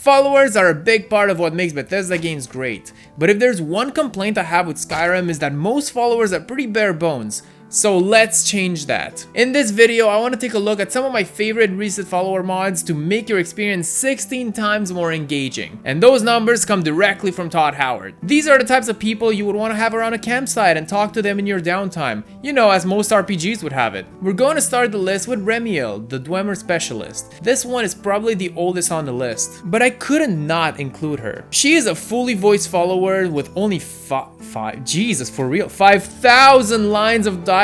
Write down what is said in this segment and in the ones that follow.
Followers are a big part of what makes Bethesda games great, but if there's one complaint I have with Skyrim is that most followers are pretty bare bones. So let's change that. In this video, I want to take a look at some of my favorite recent follower mods to make your experience 16 times more engaging. And those numbers come directly from Todd Howard. These are the types of people you would want to have around a campsite and talk to them in your downtime, you know, as most RPGs would have it. We're going to start the list with Remiel, the Dwemer specialist. This one is probably the oldest on the list, but I couldn't not include her. She is a fully voiced follower with only 5,000 lines of dialogue.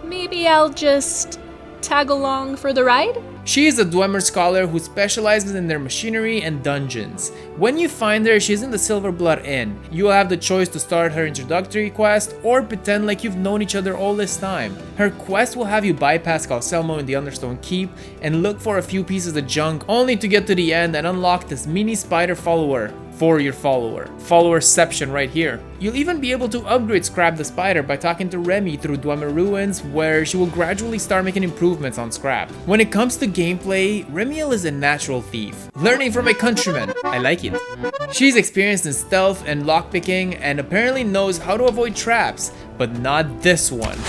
Maybe I'll just tag along for the ride? She is a Dwemer scholar who specializes in their machinery and dungeons. When you find her, she's in the Silverblood Inn. You will have the choice to start her introductory quest or pretend like you've known each other all this time. Her quest will have you bypass Calcelmo in the Understone Keep and look for a few pieces of junk, only to get to the end and unlock this mini spider follower for your followerception right here. You'll even be able to upgrade Scrap the Spider by talking to Remy through Dwemer Ruins, where she will gradually start making improvements on Scrap. When it comes to gameplay, Remiel is a natural thief, learning from a countryman. I like it. She's experienced in stealth and lockpicking and apparently knows how to avoid traps, but not this one.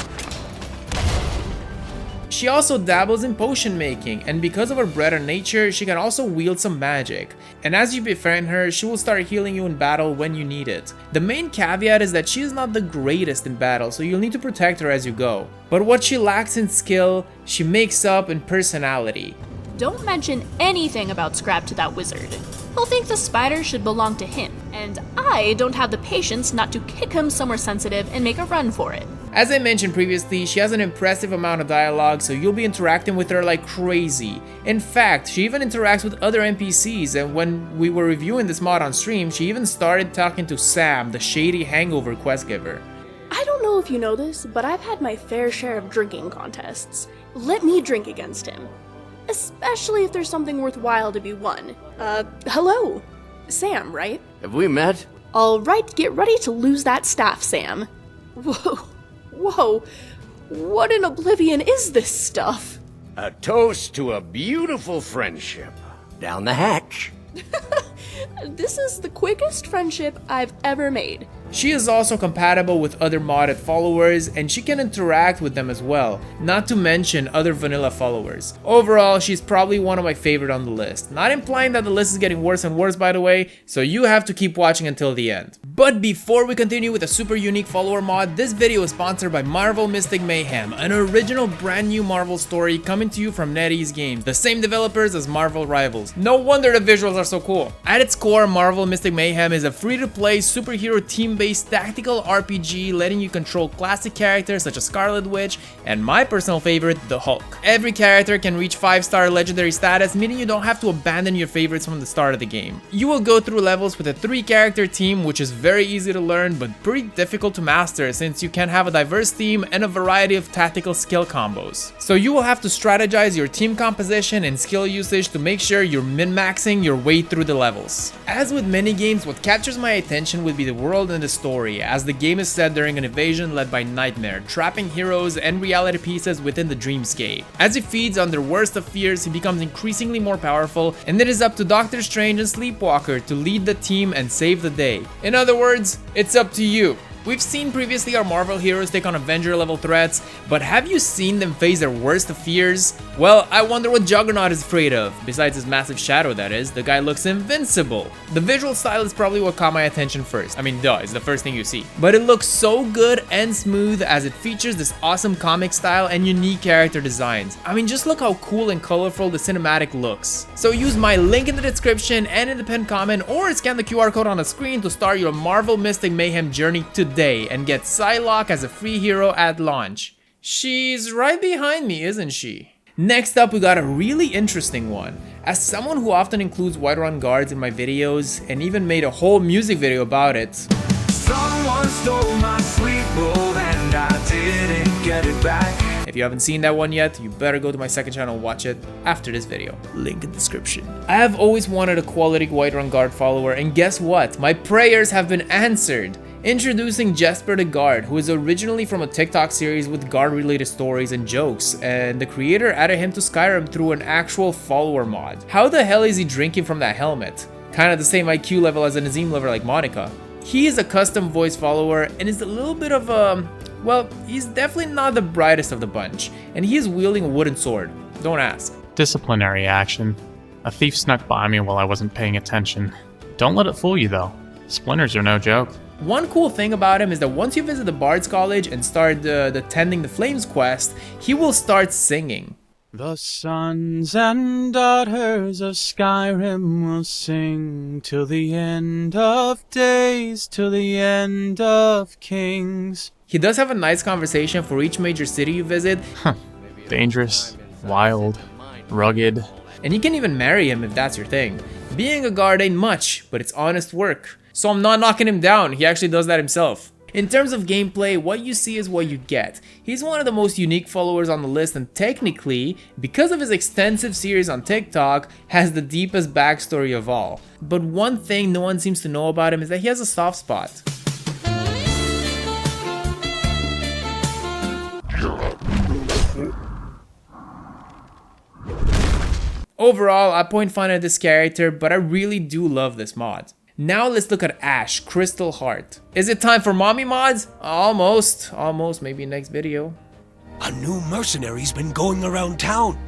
She also dabbles in potion making, and because of her bread and nature, she can also wield some magic. And as you befriend her, she will start healing you in battle when you need it. The main caveat is that she is not the greatest in battle, so you'll need to protect her as you go. But what she lacks in skill, she makes up in personality. Don't mention anything about Scrap to that wizard. He'll think the spider should belong to him, and I don't have the patience not to kick him somewhere sensitive and make a run for it. As I mentioned previously, she has an impressive amount of dialogue, so you'll be interacting with her like crazy. In fact, she even interacts with other NPCs, and when we were reviewing this mod on stream, she even started talking to Sam, the shady hangover quest giver. I don't know if you know this, but I've had my fair share of drinking contests. Let me drink against him. Especially if there's something worthwhile to be won. Hello? Sam, right? Have we met? Alright, get ready to lose that staff, Sam. Whoa, what in oblivion is this stuff? A toast to a beautiful friendship. Down the hatch. This is the quickest friendship I've ever made. She is also compatible with other modded followers, and she can interact with them as well, not to mention other vanilla followers. Overall, she's probably one of my favorite on the list. Not implying that the list is getting worse and worse, by the way, so you have to keep watching until the end. But before we continue with a super unique follower mod, this video is sponsored by Marvel Mystic Mayhem, an original brand new Marvel story coming to you from NetEase Games, the same developers as Marvel Rivals. No wonder the visuals are so cool. At its core, Marvel Mystic Mayhem is a free-to-play superhero team-based tactical RPG letting you control classic characters such as Scarlet Witch and my personal favorite, the Hulk. Every character can reach 5-star legendary status, meaning you don't have to abandon your favorites from the start of the game. You will go through levels with a 3-character team, which is very easy to learn but pretty difficult to master since you can have a diverse team and a variety of tactical skill combos. So you will have to strategize your team composition and skill usage to make sure you're min-maxing your way through the levels. As with many games, what captures my attention would be the world and the story, as the game is set during an invasion led by Nightmare, trapping heroes and reality pieces within the dreamscape. As he feeds on their worst of fears, he becomes increasingly more powerful, and it is up to Doctor Strange and Sleepwalker to lead the team and save the day. In other words, it's up to you. We've seen previously our Marvel heroes take on Avenger level threats, but have you seen them face their worst of fears? Well, I wonder what Juggernaut is afraid of. Besides his massive shadow, that is, the guy looks invincible. The visual style is probably what caught my attention first. I mean, duh, it's the first thing you see. But it looks so good and smooth as it features this awesome comic style and unique character designs. I mean, just look how cool and colorful the cinematic looks. So use my link in the description and in the pinned comment, or scan the QR code on the screen to start your Marvel Mystic Mayhem journey today and get Psylocke as a free hero at launch. She's right behind me, isn't she? Next up, we got a really interesting one. As someone who often includes Whiterun guards in my videos and even made a whole music video about it, someone stole my sweet bowl and I didn't get it back. If you haven't seen that one yet, you better go to my second channel and watch it after this video. Link in description. I have always wanted a quality Whiterun guard follower, and guess what? My prayers have been answered. Introducing Jesper the Guard, who is originally from a TikTok series with guard-related stories and jokes, and the creator added him to Skyrim through an actual follower mod. How the hell is he drinking from that helmet? kind of the same IQ level as a Nazim lover like Monica. He is a custom voice follower and is a little bit of a, well, he's definitely not the brightest of the bunch, and he is wielding a wooden sword. Don't ask. Disciplinary action. A thief snuck by me while I wasn't paying attention. Don't let it fool you though. Splinters are no joke. One cool thing about him is that once you visit the Bard's College and start the Tending the Flames quest, he will start singing. The sons and daughters of Skyrim will sing till the end of days, till the end of kings. He does have a nice conversation for each major city you visit. Dangerous, wild, rugged. And you can even marry him if that's your thing. Being a guard ain't much, but it's honest work. So I'm not knocking him down, he actually does that himself. In terms of gameplay, what you see is what you get. He's one of the most unique followers on the list and technically, because of his extensive series on TikTok, has the deepest backstory of all. But one thing no one seems to know about him is that he has a soft spot. Overall, I point fun at this character, but I really do love this mod. Now let's look at Ashe, Crystal Heart. Is it time for mommy mods? Almost, maybe next video. A new mercenary's been going around town.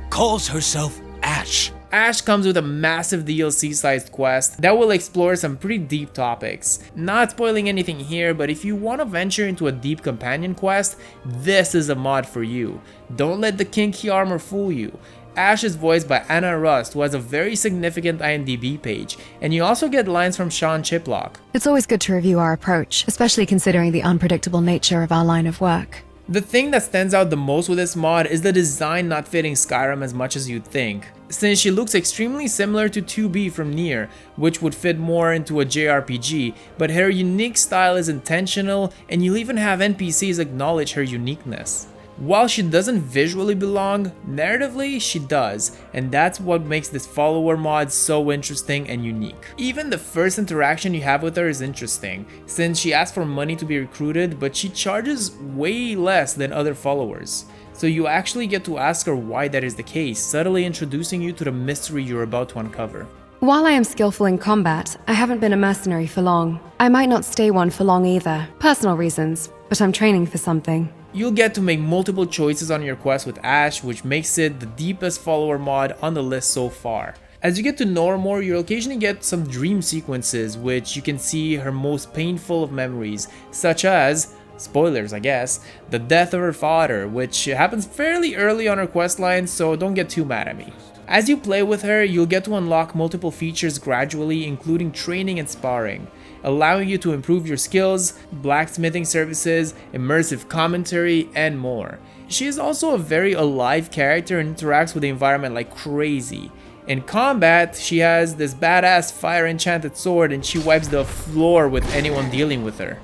Calls herself Ashe. Ashe comes with a massive DLC-sized quest that will explore some pretty deep topics. Not spoiling anything here, but if you want to venture into a deep companion quest, this is a mod for you. Don't let the kinky armor fool you. Ashe is voiced by Anna Rust, who has a very significant IMDb page, and you also get lines from Sean Chiplock. It's always good to review our approach, especially considering the unpredictable nature of our line of work. The thing that stands out the most with this mod is the design not fitting Skyrim as much as you'd think, since she looks extremely similar to 2B from Nier, which would fit more into a JRPG, but her unique style is intentional, and you'll even have NPCs acknowledge her uniqueness. While she doesn't visually belong, narratively she does, and that's what makes this follower mod so interesting and unique. Even the first interaction you have with her is interesting, since she asks for money to be recruited, but she charges way less than other followers. So you actually get to ask her why that is the case, subtly introducing you to the mystery you're about to uncover. While I am skillful in combat, I haven't been a mercenary for long. I might not stay one for long either, personal reasons, but I'm training for something. You'll get to make multiple choices on your quest with Ashe, which makes it the deepest follower mod on the list so far. As you get to know her more, you'll occasionally get some dream sequences, which you can see her most painful of memories, such as, spoilers I guess, the death of her father, which happens fairly early on her questline, so don't get too mad at me. As you play with her, you'll get to unlock multiple features gradually, including training and sparring, allowing you to improve your skills, blacksmithing services, immersive commentary, and more. She is also a very alive character and interacts with the environment like crazy. In combat, she has this badass fire enchanted sword and she wipes the floor with anyone dealing with her.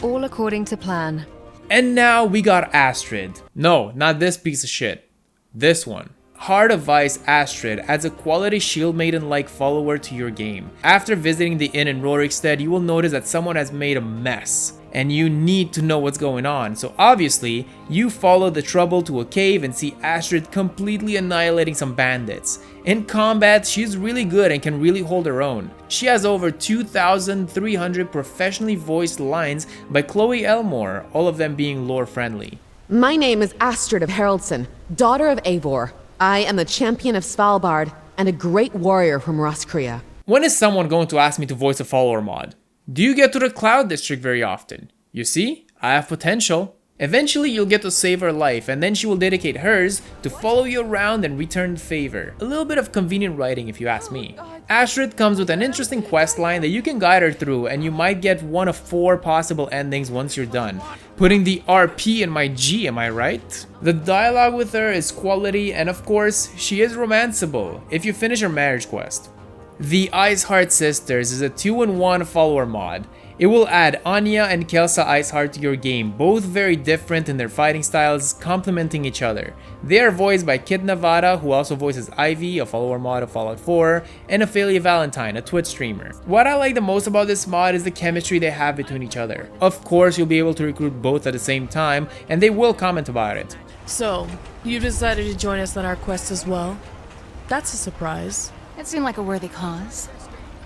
All according to plan. And now we got Astrid. No, not this piece of shit. This one. Heart of Ice Astrid adds a quality Shield Maiden-like follower to your game. After visiting the inn in Rorikstead, you will notice that someone has made a mess, and you need to know what's going on. So obviously, you follow the trouble to a cave and see Astrid completely annihilating some bandits. In combat, she's really good and can really hold her own. She has over 2,300 professionally voiced lines by Chloe Elmore, all of them being lore friendly. My name is Astrid of Haraldson, daughter of Eivor. I am the champion of Svalbard and a great warrior from Roskria. When is someone going to ask me to voice a follower mod? Do you get to the Cloud District very often? You see, I have potential. Eventually you'll get to save her life and then she will dedicate hers to follow you around and return the favor. A little bit of convenient writing if you ask me. Astrid comes with an interesting quest line that you can guide her through and you might get one of 4 possible endings once you're done. Putting the RP in my G, am I right? The dialogue with her is quality and of course, she is romanceable if you finish her marriage quest. The Iceheart Sisters is a 2-in-1 follower mod. It will add Anya and Kelsa Iceheart to your game, both very different in their fighting styles, complementing each other. They are voiced by Kid Navada, who also voices Ivy, a follower mod of Fallout 4, and Ophelia Valentine, a Twitch streamer. What I like the most about this mod is the chemistry they have between each other. Of course, you'll be able to recruit both at the same time, and they will comment about it. So, you decided to join us on our quest as well? That's a surprise. It seemed like a worthy cause.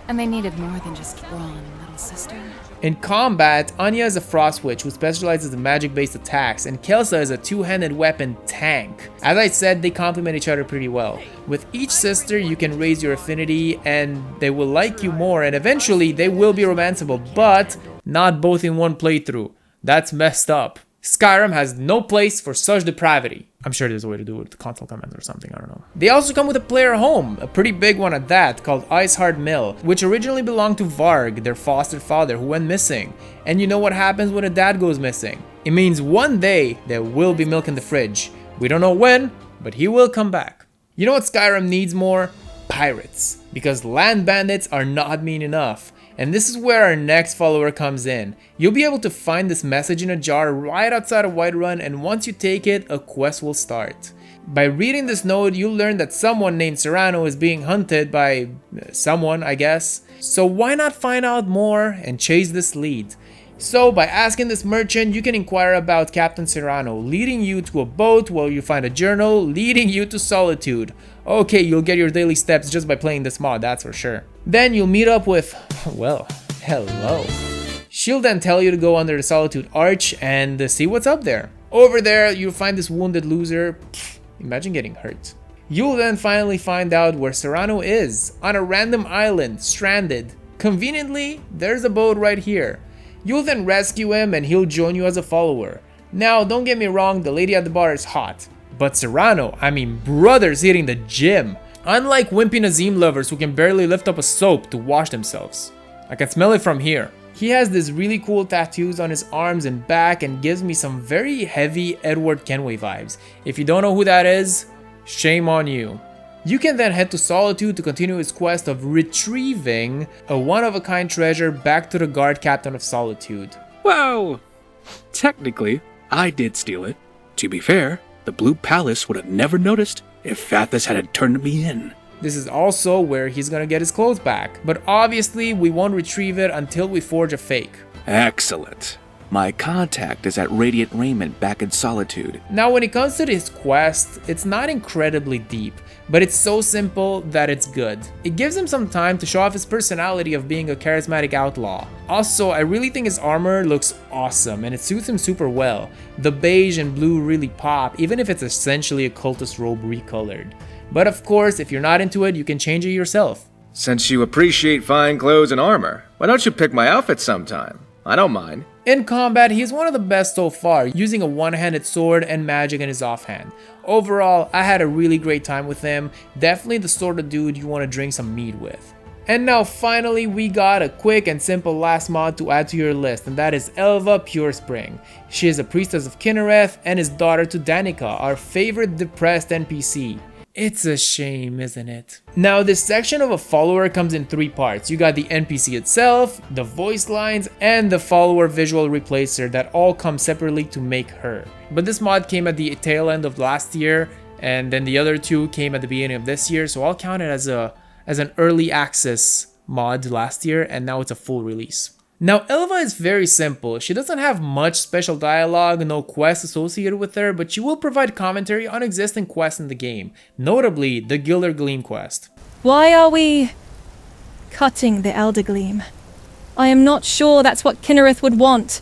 And they needed more than just brawn, little sister. In combat, Anya is a frost witch who specializes in magic-based attacks, and Kelsa is a two-handed weapon tank. As I said, they complement each other pretty well. With each sister, you can raise your affinity, and they will like you more, and eventually they will be romanceable, but not both in one playthrough. That's messed up. Skyrim has no place for such depravity. I'm sure there's a way to do it with the console command or something, I don't know. They also come with a player home, a pretty big one at that, called Iceheart Mill, which originally belonged to Varg, their foster father, who went missing. And you know what happens when a dad goes missing? It means one day there will be milk in the fridge. We don't know when, but he will come back. You know what Skyrim needs more? Pirates. Because land bandits are not mean enough. And this is where our next follower comes in. You'll be able to find this message in a jar right outside of Whiterun, and once you take it, a quest will start. By reading this note, you'll learn that someone named Serano is being hunted by someone, I guess. So why not find out more and chase this lead? So by asking this merchant, you can inquire about Captain Serano, leading you to a boat where you find a journal, leading you to Solitude. Okay, you'll get your daily steps just by playing this mod, that's for sure. Then you'll meet up with, well, hello. She'll then tell you to go under the Solitude Arch and see what's up there. Over there, you'll find this wounded loser. Pfft, imagine getting hurt. You'll then finally find out where Serano is, on a random island, stranded. Conveniently, there's a boat right here. You'll then rescue him and he'll join you as a follower. Now, don't get me wrong, the lady at the bar is hot. But Serano, I mean brothers hitting the gym. Unlike wimpy Nazim lovers who can barely lift up a soap to wash themselves. I can smell it from here. He has these really cool tattoos on his arms and back and gives me some very heavy Edward Kenway vibes. If you don't know who that is, shame on you. You can then head to Solitude to continue his quest of retrieving a one-of-a-kind treasure back to the guard captain of Solitude. Well, technically, I did steal it. To be fair, the Blue Palace would have never noticed if Fathus had turned me in. This is also where he's gonna get his clothes back, but obviously we won't retrieve it until we forge a fake. Excellent. My contact is at Radiant Raiment back in Solitude. Now when it comes to this quest, it's not incredibly deep, but it's so simple that it's good. It gives him some time to show off his personality of being a charismatic outlaw. Also, I really think his armor looks awesome and it suits him super well. The beige and blue really pop, even if it's essentially a cultist robe recolored. But of course, if you're not into it, you can change it yourself. Since you appreciate fine clothes and armor, why don't you pick my outfit sometime? I don't mind. In combat, he is one of the best so far, using a one-handed sword and magic in his offhand. Overall, I had a really great time with him, definitely the sort of dude you want to drink some mead with. And now finally, we got a quick and simple last mod to add to your list, and that is Elva Purespring. She is a priestess of Kinnereth and is daughter to Danica, our favorite depressed NPC. It's a shame, isn't it? Now, this section of a follower comes in 3 parts. You got the NPC itself, the voice lines, and the follower visual replacer that all come separately to make her. But this mod came at the tail end of last year, and then the other 2 came at the beginning of this year, so I'll count it as an early access mod last year, and now it's a full release. Now, Elva is very simple. She doesn't have much special dialogue, no quests associated with her, but she will provide commentary on existing quests in the game, notably the Gilder Gleam quest. Why are we cutting the Elder Gleam? I am not sure that's what Kinnereth would want,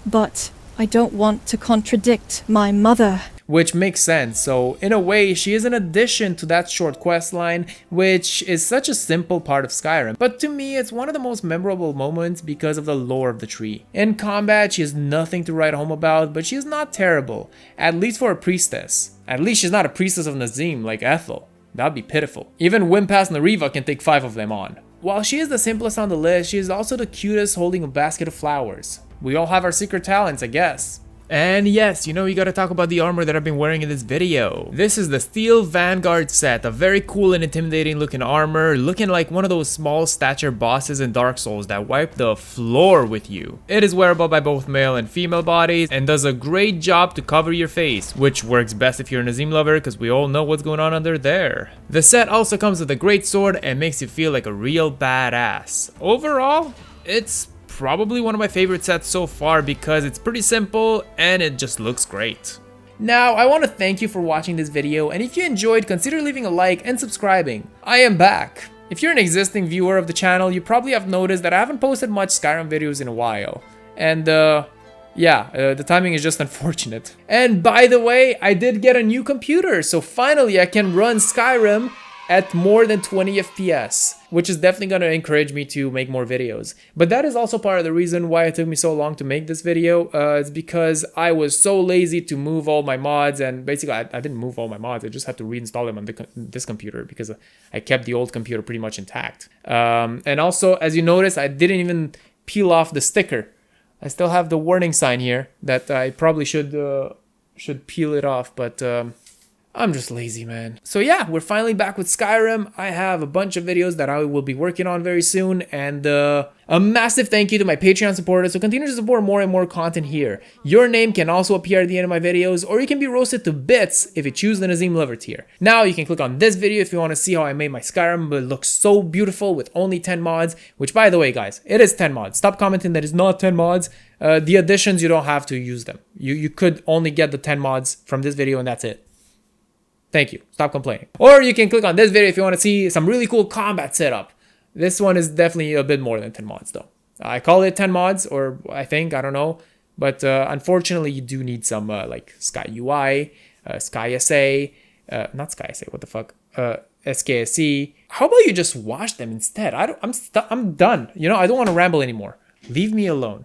but I don't want to contradict my mother. Which makes sense, so in a way she is an addition to that short quest line, which is such a simple part of Skyrim, but to me it's one of the most memorable moments because of the lore of the tree. In combat she has nothing to write home about, but she is not terrible, at least for a priestess. At least she's not a priestess of Nazim like Ethel. That'd be pitiful. Even Wimpas Nariva can take 5 of them on. While she is the simplest on the list, she is also the cutest holding a basket of flowers. We all have our secret talents, I guess. And yes, you know you gotta talk about the armor that I've been wearing in this video. This is the Steel Vanguard set, a very cool and intimidating looking armor, looking like one of those small stature bosses in Dark Souls that wipe the floor with you. It is wearable by both male and female bodies and does a great job to cover your face, which works best if you're a Nazim lover because we all know what's going on under there. The set also comes with a great sword and makes you feel like a real badass. Overall, it's probably one of my favorite sets so far because it's pretty simple and it just looks great. Now, I want to thank you for watching this video, and if you enjoyed, consider leaving a like and subscribing. I am back. If you're an existing viewer of the channel, you probably have noticed that I haven't posted much Skyrim videos in a while. And yeah, the timing is just unfortunate. And by the way, I did get a new computer, so finally I can run Skyrim at more than 20 FPS, which is definitely going to encourage me to make more videos. But that is also part of the reason why it took me so long to make this video. It's because I was so lazy to move all my mods, and basically I didn't move all my mods, I just had to reinstall them on this computer because I kept the old computer pretty much intact. And also, as you notice, I didn't even peel off the sticker. I still have the warning sign here that I probably should peel it off, but I'm just lazy, man. So yeah, we're finally back with Skyrim. I have a bunch of videos that I will be working on very soon, and a massive thank you to my Patreon supporters who continue to support more and more content here. Your name can also appear at the end of my videos, or you can be roasted to bits if you choose the Nazim Lover tier. Now you can click on this video if you want to see how I made my Skyrim, but it looks so beautiful with only 10 mods, which by the way guys, it is 10 mods. Stop commenting that it's not 10 mods. The additions, you don't have to use them. You could only get the 10 mods from this video and that's it. Thank you. Stop complaining. Or you can click on this video if you want to see some really cool combat setup. This one is definitely a bit more than 10 mods though. I call it 10 mods, or I don't know. But unfortunately you do need some like Sky UI, Sky SA, not Sky SA, what the fuck? SKSE. How about you just watch them instead? I'm done. You know, I don't want to ramble anymore. Leave me alone.